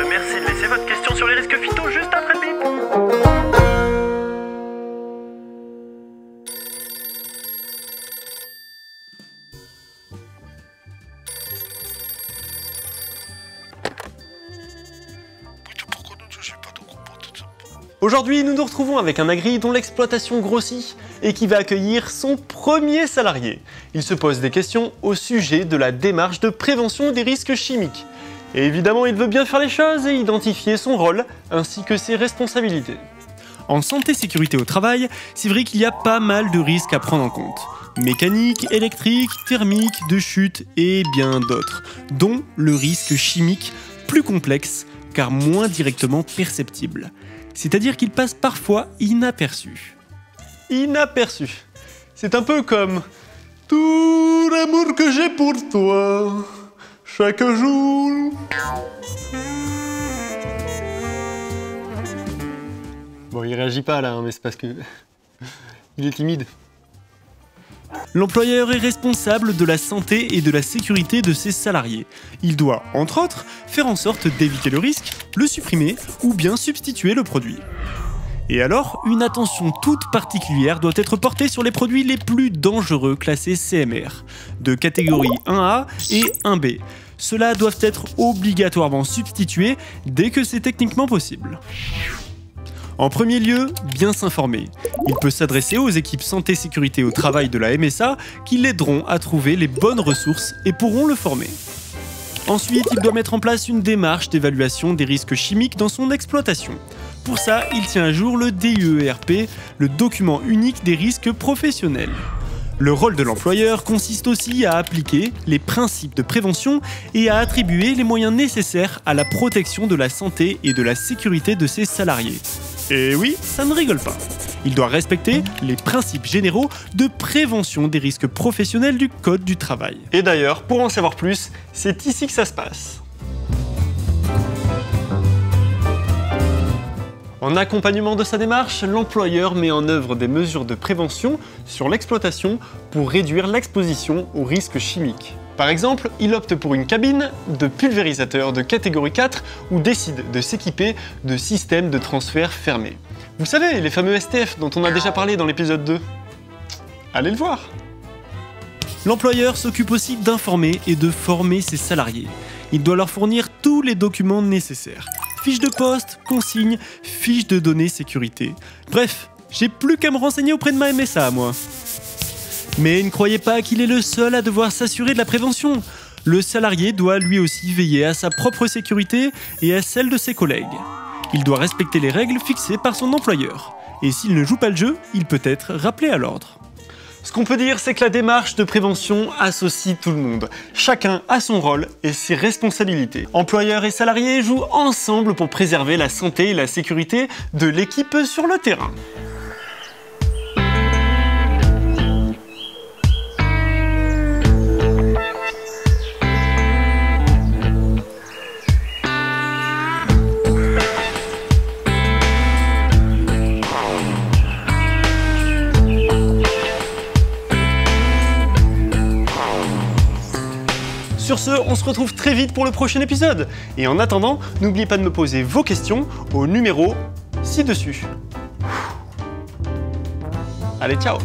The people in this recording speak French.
Merci de laisser votre question sur les risques phyto juste après le bip. Aujourd'hui, nous nous retrouvons avec un agri dont l'exploitation grossit et qui va accueillir son premier salarié. Il se pose des questions au sujet de la démarche de prévention des risques chimiques. Et évidemment, il veut bien faire les choses et identifier son rôle ainsi que ses responsabilités. En santé-sécurité au travail, c'est vrai qu'il y a pas mal de risques à prendre en compte. Mécanique, électrique, thermique, de chute et bien d'autres, dont le risque chimique plus complexe car moins directement perceptible. C'est-à-dire qu'il passe parfois inaperçu. Inaperçu. C'est un peu comme tout l'amour que j'ai pour toi, chaque jour. Bon, il réagit pas là, hein, mais c'est parce que il est timide. L'employeur est responsable de la santé et de la sécurité de ses salariés. Il doit, entre autres, faire en sorte d'éviter le risque, le supprimer ou bien substituer le produit. Et alors, une attention toute particulière doit être portée sur les produits les plus dangereux classés CMR, de catégorie 1A et 1B. Ceux-là doivent être obligatoirement substitués dès que c'est techniquement possible. En premier lieu, bien s'informer. Il peut s'adresser aux équipes santé-sécurité au travail de la MSA qui l'aideront à trouver les bonnes ressources et pourront le former. Ensuite, il doit mettre en place une démarche d'évaluation des risques chimiques dans son exploitation. Pour ça, il tient à jour le DUERP, le document unique des risques professionnels. Le rôle de l'employeur consiste aussi à appliquer les principes de prévention et à attribuer les moyens nécessaires à la protection de la santé et de la sécurité de ses salariés. Et oui, ça ne rigole pas. Il doit respecter les principes généraux de prévention des risques professionnels du Code du travail. Et d'ailleurs, pour en savoir plus, c'est ici que ça se passe. En accompagnement de sa démarche, l'employeur met en œuvre des mesures de prévention sur l'exploitation pour réduire l'exposition aux risques chimiques. Par exemple, il opte pour une cabine de pulvérisateur de catégorie 4 ou décide de s'équiper de systèmes de transfert fermés. Vous savez, les fameux STF dont on a déjà parlé dans l'épisode 2. Allez le voir! L'employeur s'occupe aussi d'informer et de former ses salariés. Il doit leur fournir tous les documents nécessaires. Fiches de poste, consignes, fiches de données sécurité. Bref, j'ai plus qu'à me renseigner auprès de ma MSA, moi. Mais ne croyez pas qu'il est le seul à devoir s'assurer de la prévention. Le salarié doit lui aussi veiller à sa propre sécurité et à celle de ses collègues. Il doit respecter les règles fixées par son employeur. Et s'il ne joue pas le jeu, il peut être rappelé à l'ordre. Ce qu'on peut dire, c'est que la démarche de prévention associe tout le monde. Chacun a son rôle et ses responsabilités. Employeurs et salariés jouent ensemble pour préserver la santé et la sécurité de l'équipe sur le terrain. Sur ce, on se retrouve très vite pour le prochain épisode. Et en attendant, n'oubliez pas de me poser vos questions au numéro ci-dessus. Allez, ciao!